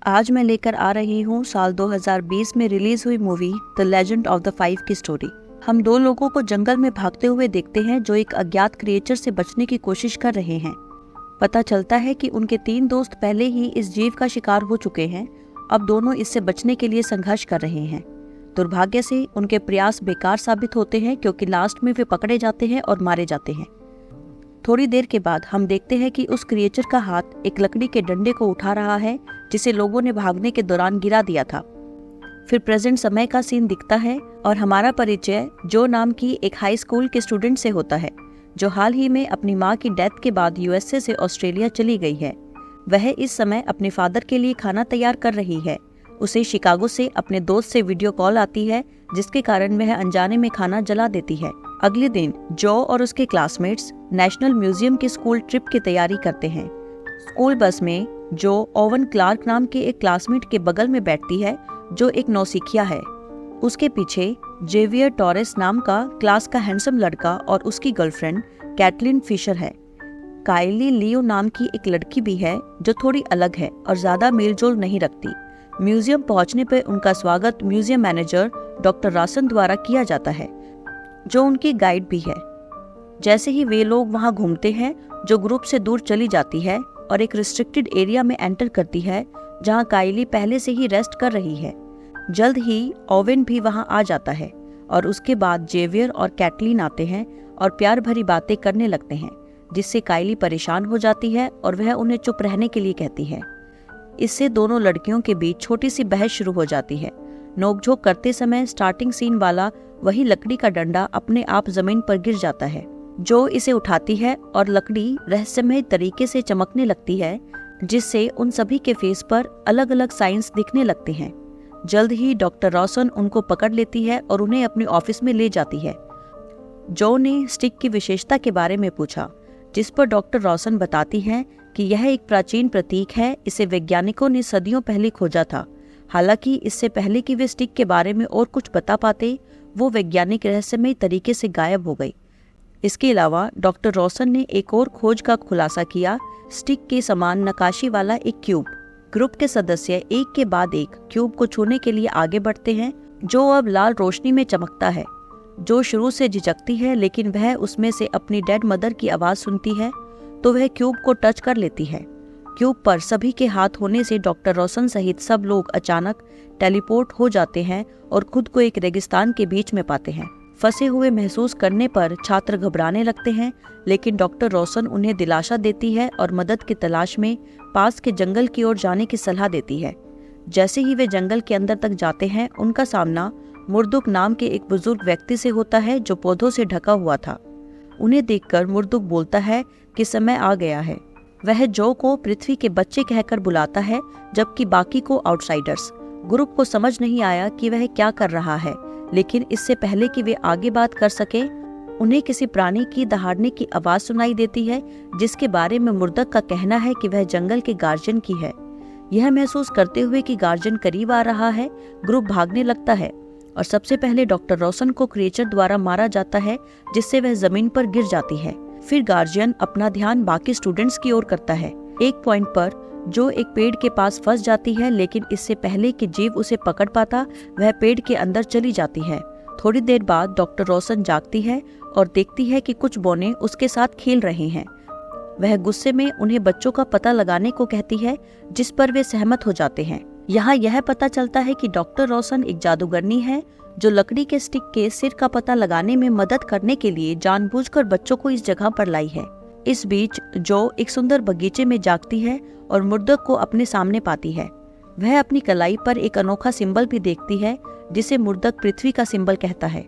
आज मैं लेकर आ रही हूँ साल 2020 में रिलीज हुई movie the legend of the five की स्टोरी। हम दो लोगों को जंगल में भागते हुए देखते हैं जो एक अज्ञात क्रिएचर से बचने की कोशिश कर रहे हैं। पता चलता है कि उनके 3 दोस्त पहले ही इस जीव का शिकार हो चुके हैं। अब दोनों इससे बचने के लिए संघर्ष कर रहे हैं। दुर्भाग्य से उनके प्रयास बेकार साबित होते हैं क्योंकि लास्ट में वे पकड़े जाते हैं और मारे जाते हैं। थोड़ी देर के बाद हम देखते हैं कि उस क्रिएचर का हाथ एक लकड़ी के डंडे को उठा रहा है जिसे लोगों ने भागने के दौरान गिरा दिया था। फिर प्रेजेंट समय का सीन दिखता है और हमारा परिचय जो नाम की एक हाई स्कूल के स्टूडेंट से होता है जो हाल ही में अपनी माँ की डेथ के बाद यूएसए से ऑस्ट्रेलिया चली गई है। वह इस समय अपने फादर के लिए खाना तैयार कर रही है। उसे शिकागो से अपने दोस्त से वीडियो कॉल आती है जिसके कारण वह अनजाने में खाना जला देती है। अगले दिन जो और उसके क्लासमेट्स नेशनल म्यूजियम के स्कूल ट्रिप की तैयारी करते हैं। स्कूल बस में जो ओवन क्लार्क नाम के एक क्लासमेट के बगल में बैठती है जो एक नौसिखिया है। उसके पीछे जेवियर टॉरेस नाम का क्लास का हैंडसम लड़का और उसकी गर्लफ्रेंड कैटलिन फिशर है। काइली लियो नाम की एक लड़की भी है जो थोड़ी अलग है और ज्यादा मेलजोल नहीं रखती। म्यूजियम पहुंचने पर उनका स्वागत म्यूजियम मैनेजर डॉक्टर रॉसन द्वारा किया जाता है जो उनकी गाइड भी है। जैसे ही वे लोग वहां घूमते हैं जो ग्रुप से दूर चली जाती है और एक रिस्ट्रिक्टेड एरिया में एंटर करती है जहां काइली पहले से ही रेस्ट कर रही है। जल्द ही ओवेन भी वहां आ जाता है और उसके बाद जेवियर और कैटलिन आते हैं और प्यार भरी बातें करने लगते हैं जिससे काइली परेशान हो जाती है और वह उन्हें चुप रहने के लिए कहती है। इससे दोनों लड़कियों के बीच छोटी सी बहस शुरू हो जाती है। नोकझोंक करते समय स्टार्टिंग सीन वाला वही लकड़ी का डंडा अपने आप जमीन पर गिर जाता है। जो इसे उठाती है और लकड़ी रहस्यमय तरीके से चमकने लगती है जिससे उन सभी के फेस पर अलग अलग साइंस दिखने लगते हैं। जल्द ही डॉक्टर रॉसन उनको पकड़ लेती है और उन्हें अपने ऑफिस में ले जाती है। जो ने स्टिक की विशेषता के बारे में पूछा जिस पर डॉक्टर रॉसन बताती हैं कि यह एक प्राचीन प्रतीक है। इसे वैज्ञानिकों ने सदियों पहले खोजा था। हालांकि इससे पहले कि वे स्टिक के बारे में और कुछ बता पाते वो वैज्ञानिक रहस्यमय तरीके से गायब हो गई। इसके अलावा डॉक्टर रॉसन ने एक और खोज का खुलासा किया, स्टिक के समान नकाशी वाला एक क्यूब। ग्रुप के सदस्य एक के बाद एक क्यूब को छूने के लिए आगे बढ़ते हैं जो अब लाल रोशनी में चमकता है। जो शुरू से झिझकती है लेकिन वह उसमें से अपनी डेड मदर की आवाज सुनती है तो वह क्यूब को टच कर लेती है। क्यूब पर सभी के हाथ होने से डॉक्टर रॉसन सहित सब लोग अचानक टेलीपोर्ट हो जाते हैं और खुद को एक रेगिस्तान के बीच में पाते हैं। फंसे हुए महसूस करने पर छात्र घबराने लगते हैं लेकिन डॉक्टर रॉसन उन्हें दिलासा देती है और मदद की तलाश में पास के जंगल की ओर जाने की सलाह देती है। जैसे ही वे जंगल के अंदर तक जाते हैं उनका सामना मुर्दुक नाम के एक बुजुर्ग व्यक्ति से होता है जो पौधों से ढका हुआ था। उन्हें देखकर मुर्दुक बोलता है कि समय आ गया है। वह जो को पृथ्वी के बच्चे कहकर बुलाता है जबकि बाकी को आउटसाइडर्स। ग्रुप को समझ नहीं आया कि वह क्या कर रहा है लेकिन इससे पहले कि वे आगे बात कर सके उन्हें किसी प्राणी की दहाड़ने की आवाज सुनाई देती है जिसके बारे में मुर्दक का कहना है कि वह जंगल के गार्जियन की है। यह महसूस करते हुए कि गार्जियन करीब आ रहा है ग्रुप भागने लगता है और सबसे पहले डॉक्टर रॉसन को क्रिएचर द्वारा मारा जाता है जिससे वह जमीन पर गिर जाती है। फिर गार्जियन अपना ध्यान बाकी स्टूडेंट्स की ओर करता है। एक पॉइंट पर जो एक पेड़ के पास फंस जाती है लेकिन इससे पहले कि जीव उसे पकड़ पाता वह पेड़ के अंदर चली जाती है। थोड़ी देर बाद डॉक्टर रॉसन जागती है और देखती है कि कुछ बौने उसके साथ खेल रहे हैं। वह गुस्से में उन्हें बच्चों का पता लगाने को कहती है जिस पर वे सहमत हो जाते हैं। यहाँ यह पता चलता है कि डॉक्टर रॉसन एक जादूगरनी है जो लकड़ी के स्टिक के सिर का पता लगाने में मदद करने के लिए जानबूझकर बच्चों को इस जगह पर लाई है। इस बीच जो एक सुंदर बगीचे में जागती है और मुर्दक को अपने सामने पाती है। वह अपनी कलाई पर एक अनोखा सिंबल भी देखती है जिसे मुर्दक पृथ्वी का सिंबल कहता है।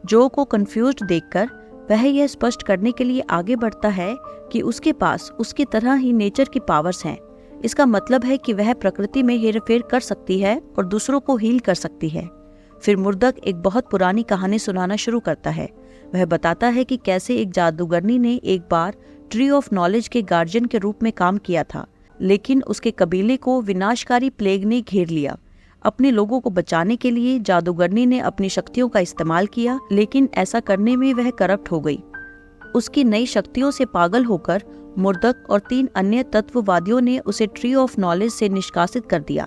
जो को कंफ्यूज्ड देखकर वह यह स्पष्ट करने के लिए आगे बढ़ता है कि उसके पास उसकी तरह ही नेचर की पावर्स हैं। इसका मतलब है कि वह प्रकृति में हेरफेर कर सकती है और दूसरों को हील कर सकती है। फिर मुर्दक एक बहुत पुरानी कहानी सुनाना शुरू करता है। वह बताता है कि कैसे एक जादूगरनी ने एक बार ट्री ऑफ नॉलेज के गार्जियन के रूप में काम किया था लेकिन उसके कबीले को विनाशकारी प्लेग ने घेर लिया। अपने लोगों को बचाने के लिए जादूगरनी ने अपनी शक्तियों का इस्तेमाल किया लेकिन ऐसा करने में वह करप्ट हो गई। उसकी नई शक्तियों से पागल होकर मुर्दक और 3 अन्य तत्ववादियों ने उसे ट्री ऑफ नॉलेज से निष्कासित कर दिया।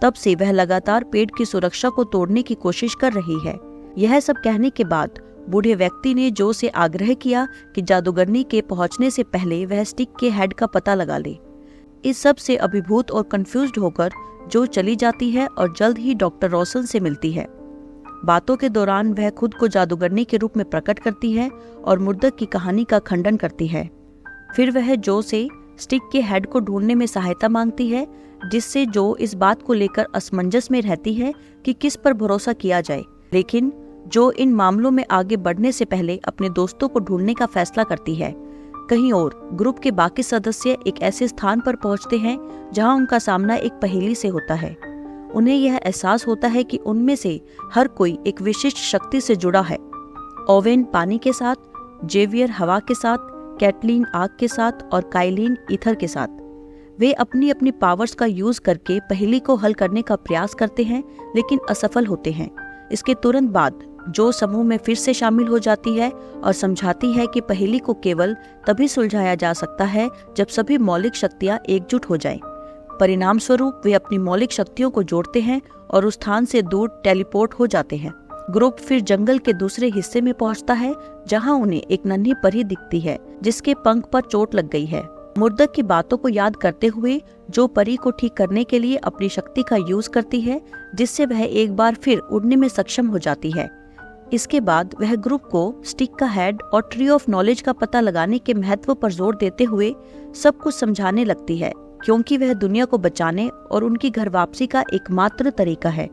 तब से वह लगातार पेड़ की सुरक्षा को तोड़ने की कोशिश कर रही है। यह सब कहने के बाद बूढ़े व्यक्ति ने जो से आग्रह किया कि जादूगरनी के पहुंचने से पहले वह स्टिक के हेड का पता लगा ले। इस सब से अभिभूत और कंफ्यूज्ड होकर जो चली जाती है और जल्द ही डॉक्टर रॉसन से मिलती है। बातों के दौरान वह खुद को जादूगरनी के रूप में प्रकट करती है और मुर्दक की कहानी का खंडन करती है। फिर वह जो से स्टिक के हेड को ढूंढने में सहायता मांगती है, जिससे जो इस बात को लेकर असमंजस में रहती है कि किस पर भरोसा किया जाए। लेकिन जो इन मामलों में आगे बढ़ने से पहले अपने दोस्तों को ढूंढने का फैसला करती है। कहीं और ग्रुप के बाकी सदस्य एक ऐसे स्थान पर पहुंचते हैं जहां उनका सामना एक पहेली से होता है। उन्हें यह एहसास होता है कि उनमें से हर कोई एक विशिष्ट शक्ति से जुड़ा है। ओवेन पानी के साथ, जेवियर हवा के साथ, कैटलीन आग के साथ और काइलिन ईथर के साथ। वे अपनी अपनी पावर्स का यूज करके पहेली को हल करने का प्रयास करते हैं, लेकिन असफल होते हैं। इसके तुरंत बाद जो समूह में फिर से शामिल हो जाती है और समझाती है कि पहेली को केवल तभी सुलझाया जा सकता है जब सभी मौलिक शक्तियां एकजुट हो जाएं। परिणाम स्वरूप वे अपनी मौलिक शक्तियों को जोड़ते हैं और उस स्थान से दूर टेलीपोर्ट हो जाते हैं। ग्रुप फिर जंगल के दूसरे हिस्से में पहुंचता है, जहां उन्हें एक नन्ही परी दिखती है जिसके पंख पर चोट लग गई है। मुर्दक की बातों को याद करते हुए जो परी को ठीक करने के लिए अपनी शक्ति का यूज करती है, जिससे वह एक बार फिर उड़ने में सक्षम हो जाती है। इसके बाद वह ग्रुप को स्टिक का हेड और ट्री ऑफ नॉलेज का पता लगाने के महत्व पर जोर देते हुए सब कुछ समझाने लगती है, क्योंकि वह दुनिया को बचाने और उनकी घर वापसी का एकमात्र तरीका है।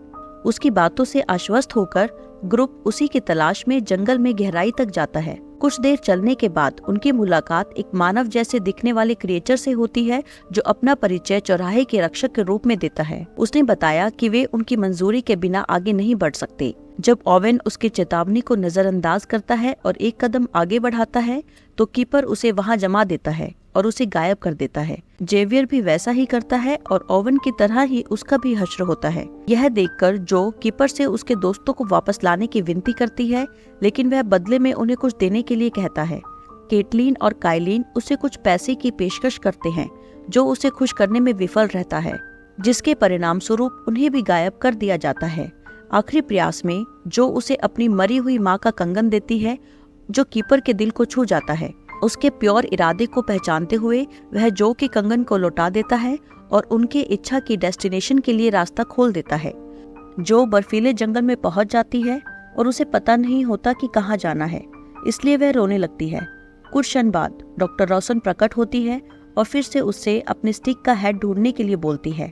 उसकी बातों से आश्वस्त होकर ग्रुप उसी की तलाश में जंगल में गहराई तक जाता है। कुछ देर चलने के बाद उनकी मुलाकात एक मानव जैसे दिखने वाले क्रिएचर से होती है, जो अपना परिचय चौराहे के रक्षक के रूप में देता है। उसने बताया कि वे उनकी मंजूरी के बिना आगे नहीं बढ़ सकते। जब ओवेन उसकी चेतावनी को नजरअंदाज करता है और एक कदम आगे बढ़ाता है, तो कीपर उसे वहां जमा देता है और उसे गायब कर देता है। जेवियर भी वैसा ही करता है और ओवेन की तरह ही उसका भी हश्र होता है। यह देखकर जो कीपर से उसके दोस्तों को वापस लाने की विनती करती है, लेकिन वह बदले में उन्हें कुछ देने के लिए कहता है। कैटलीन और काइलिन उसे कुछ पैसे की पेशकश करते हैं, जो उसे खुश करने में विफल रहता है, जिसके परिणाम स्वरूप उन्हें भी गायब कर दिया जाता है। आखिरी प्रयास में जो उसे अपनी मरी हुई माँ का कंगन देती है, जो कीपर के दिल को छू जाता है। उसके प्योर इरादे को पहचानते हुए वह जो के कंगन को लौटा देता है और उनके इच्छा की डेस्टिनेशन के लिए रास्ता खोल देता है। जो बर्फीले जंगल में पहुंच जाती है और उसे पता नहीं होता कि कहाँ जाना है, इसलिए वह रोने लगती है। कुछ क्षण बाद डॉक्टर रॉसन प्रकट होती है और फिर से उससे अपने स्टिक का हेड ढूंढने के लिए बोलती है।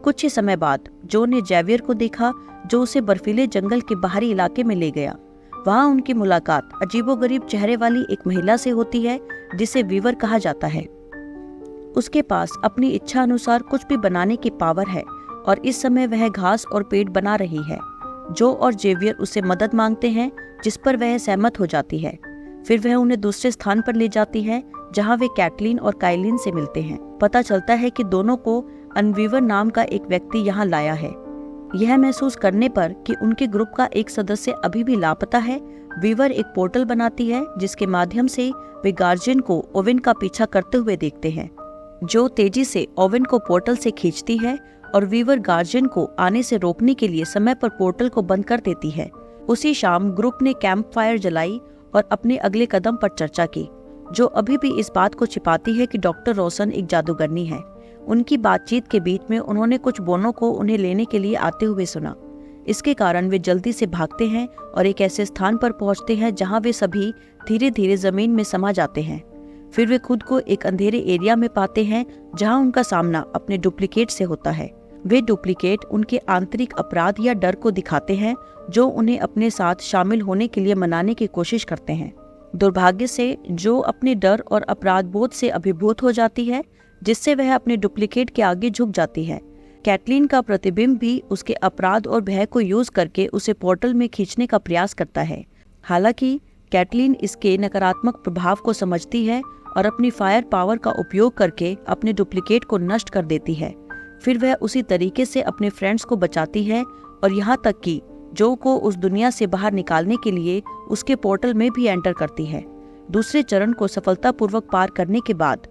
कुछ ही समय बाद जो ने जेवियर को देखा, जो उसे बर्फीले जंगल के बाहरी इलाके में ले गया। वहाँ उनकी मुलाकात अजीबोगरीब चेहरे वाली एक महिला से होती है, जिसे वीवर कहा जाता है। उसके पास अपनी इच्छा अनुसार कुछ भी बनाने की पावर है और इस समय वह घास और पेड़ बना रही है। जो और जेवियर उससे मदद मांगते हैं, जिस पर वह सहमत हो जाती है। फिर वह उन्हें दूसरे स्थान पर ले जाती है, जहाँ वे कैटलीन और काइलिन से मिलते हैं। पता चलता है कि दोनों को अनवीवर नाम का एक व्यक्ति यहाँ लाया है। यह महसूस करने पर कि उनके ग्रुप का एक सदस्य अभी भी लापता है, वीवर एक पोर्टल बनाती है, जिसके माध्यम से वे गार्जियन को ओवेन का पीछा करते हुए देखते हैं। जो तेजी से ओवेन को पोर्टल से खींचती है और वीवर गार्जियन को आने से रोकने के लिए समय पर पोर्टल को बंद कर देती है। उसी शाम ग्रुप ने कैंप फायर जलाई और अपने अगले कदम पर चर्चा की। जो अभी भी इस बात को छिपाती है कि डॉक्टर रॉसन एक जादूगरनी है। उनकी बातचीत के बीच में उन्होंने कुछ बोनों को उन्हें लेने के लिए आते हुए सुना। इसके कारण वे जल्दी से भागते हैं और एक ऐसे स्थान पर पहुंचते हैं जहां वे सभी धीरे धीरे जमीन में समा जाते हैं। फिर वे खुद को एक अंधेरे एरिया में पाते हैं, जहां उनका सामना अपने डुप्लीकेट से होता है। वे डुप्लीकेट उनके आंतरिक अपराध या डर को दिखाते हैं, जो उन्हें अपने साथ शामिल होने के लिए मनाने की कोशिश करते हैं। दुर्भाग्य से जो अपने डर और अपराध बोध से अभिभूत हो जाती है, जिससे वह अपने डुप्लीकेट के आगे झुक जाती है। कैटलीन का प्रतिबिंब भी उसके अपराध और भय को यूज करके उसे पोर्टल में खींचने का प्रयास करता है। हालांकि कैटलीन इसके नकारात्मक प्रभाव को समझती है और अपनी फायर पावर का उपयोग करके अपने डुप्लीकेट को नष्ट कर देती है। फिर वह उसी तरीके से अपने फ्रेंड्स को बचाती है और यहाँ तक कि जो को उस दुनिया से बाहर निकालने के लिए उसके पोर्टल में भी एंटर करती है। दूसरे चरण को सफलतापूर्वक पार करने के बाद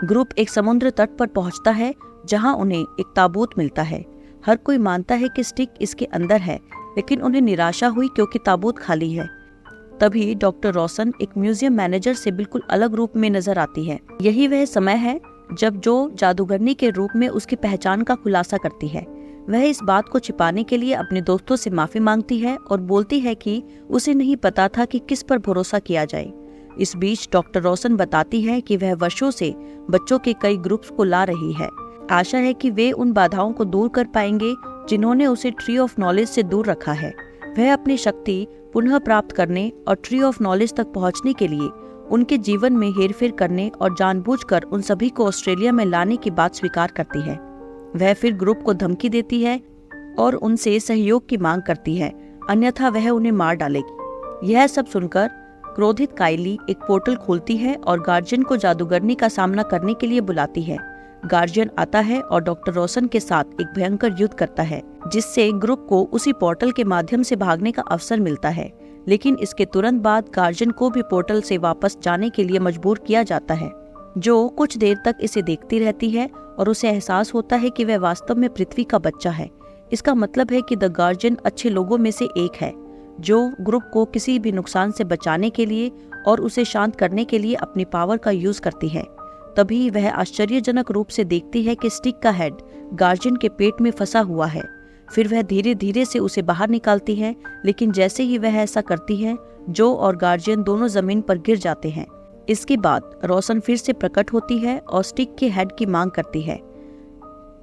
ग्रुप एक समुद्र तट पर पहुंचता है जहां उन्हें एक ताबूत मिलता है। हर कोई मानता है कि स्टिक इसके अंदर है, लेकिन उन्हें निराशा हुई क्योंकि ताबूत खाली है। तभी डॉक्टर रोशन एक म्यूजियम मैनेजर से बिल्कुल अलग रूप में नजर आती है। यही वह समय है जब जो जादूगरनी के रूप में उसकी पहचान का खुलासा करती है। वह इस बात को छिपाने के लिए अपने दोस्तों से माफी मांगती है और बोलती है कि उसे नहीं पता था कि किस पर भरोसा किया जाए। इस बीच डॉक्टर रोशन बताती है कि वह वर्षों से बच्चों के कई ग्रुप्स को ला रही है। आशा है कि वे उन बाधाओं को दूर कर पाएंगे जिन्होंने उसे ट्री ऑफ नॉलेज से दूर रखा है। वह अपनी शक्ति पुनः प्राप्त करने और ट्री ऑफ नॉलेज तक पहुंचने के लिए उनके जीवन में हेरफेर करने और जानबूझकर उन सभी को ऑस्ट्रेलिया में लाने की बात स्वीकार करती है। वह फिर ग्रुप को धमकी देती है और उनसे सहयोग की मांग करती है, अन्यथा वह उन्हें मार डालेगी। यह सब सुनकर क्रोधित काइली एक पोर्टल खोलती है और गार्जियन को जादूगरनी का सामना करने के लिए बुलाती है। गार्जियन आता है और डॉक्टर रोशन के साथ एक भयंकर युद्ध करता है, जिससे ग्रुप को उसी पोर्टल के माध्यम से भागने का अवसर मिलता है। लेकिन इसके तुरंत बाद गार्जियन को भी पोर्टल से वापस जाने के लिए मजबूर किया जाता है, जो कुछ देर तक इसे देखती रहती है और उसे एहसास होता है कि वह वास्तव में पृथ्वी का बच्चा है। इसका मतलब है कि द गार्जियन अच्छे लोगों में से एक है, जो ग्रुप को किसी भी नुकसान से बचाने के लिए और उसे शांत करने के लिए अपनी पावर का यूज करती है। तभी वह आश्चर्यजनक रूप से देखती है कि स्टिक का हेड गार्जियन के पेट में फंसा हुआ है। फिर वह धीरे धीरे से उसे बाहर निकालती है, लेकिन जैसे ही वह ऐसा करती है, जो और गार्जियन दोनों जमीन पर गिर जाते हैं। इसके बाद रोशन फिर से प्रकट होती है और स्टिक के हेड की मांग करती है।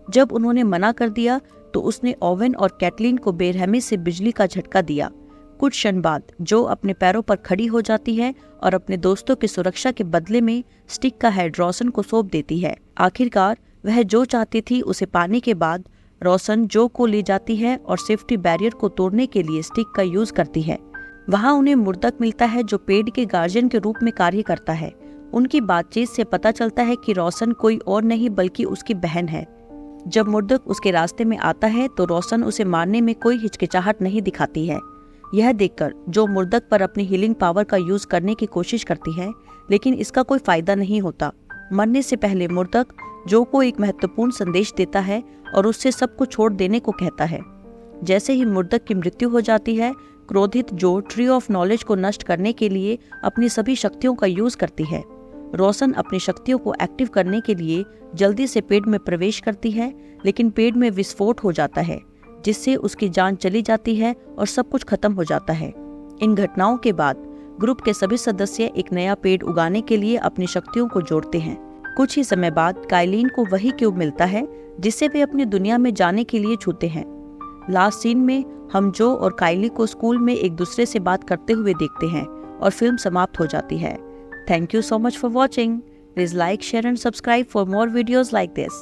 जब उन्होंने मना कर दिया तो उसने ओवेन और कैटलीन को बेरहमी से बिजली का झटका दिया। कुछ क्षण बाद जो अपने पैरों पर खड़ी हो जाती है और अपने दोस्तों की सुरक्षा के बदले में स्टिक का हेड रोशन को सौंप देती है। आखिरकार वह जो चाहती थी उसे पाने के बाद रोशन जो को ले जाती है और सेफ्टी बैरियर को तोड़ने के लिए स्टिक का यूज करती है। वहां उन्हें मुर्दक मिलता है जो पेड के गार्जियन के रूप में कार्य करता है। उनकी बातचीत से पता चलता है कि रोशन कोई और नहीं बल्कि उसकी बहन है। जब मुर्दक उसके रास्ते में आता है तो रोशन उसे मारने में कोई हिचकिचाहट नहीं दिखाती है। यह देखकर जो मुर्दक पर अपनी हीलिंग पावर का यूज करने की कोशिश करती है, लेकिन इसका कोई फायदा नहीं होता। मरने से पहले मुर्दक जो को एक महत्वपूर्ण संदेश देता है और उससे सब कुछ छोड़ देने को कहता है। जैसे ही मुर्दक की मृत्यु हो जाती है, क्रोधित जो ट्री ऑफ नॉलेज को नष्ट करने के लिए अपनी सभी शक्तियों का यूज करती है। रोशन अपनी शक्तियों को एक्टिव करने के लिए जल्दी से पेड़ में प्रवेश करती है, लेकिन पेड़ में विस्फोट हो जाता है, जिससे उसकी जान चली जाती है और सब कुछ खत्म हो जाता है। इन घटनाओं के बाद ग्रुप के सभी सदस्य एक नया पेड़ उगाने के लिए अपनी शक्तियों को जोड़ते हैं। कुछ ही समय बाद काइलीन को वही क्यूब मिलता है जिसे वे अपनी दुनिया में जाने के लिए छूते हैं। लास्ट सीन में हम जो और काइली को स्कूल में एक दूसरे से बात करते हुए देखते हैं और फिल्म समाप्त हो जाती है। Thank you so much for watching. Please like, share and subscribe for more videos like this.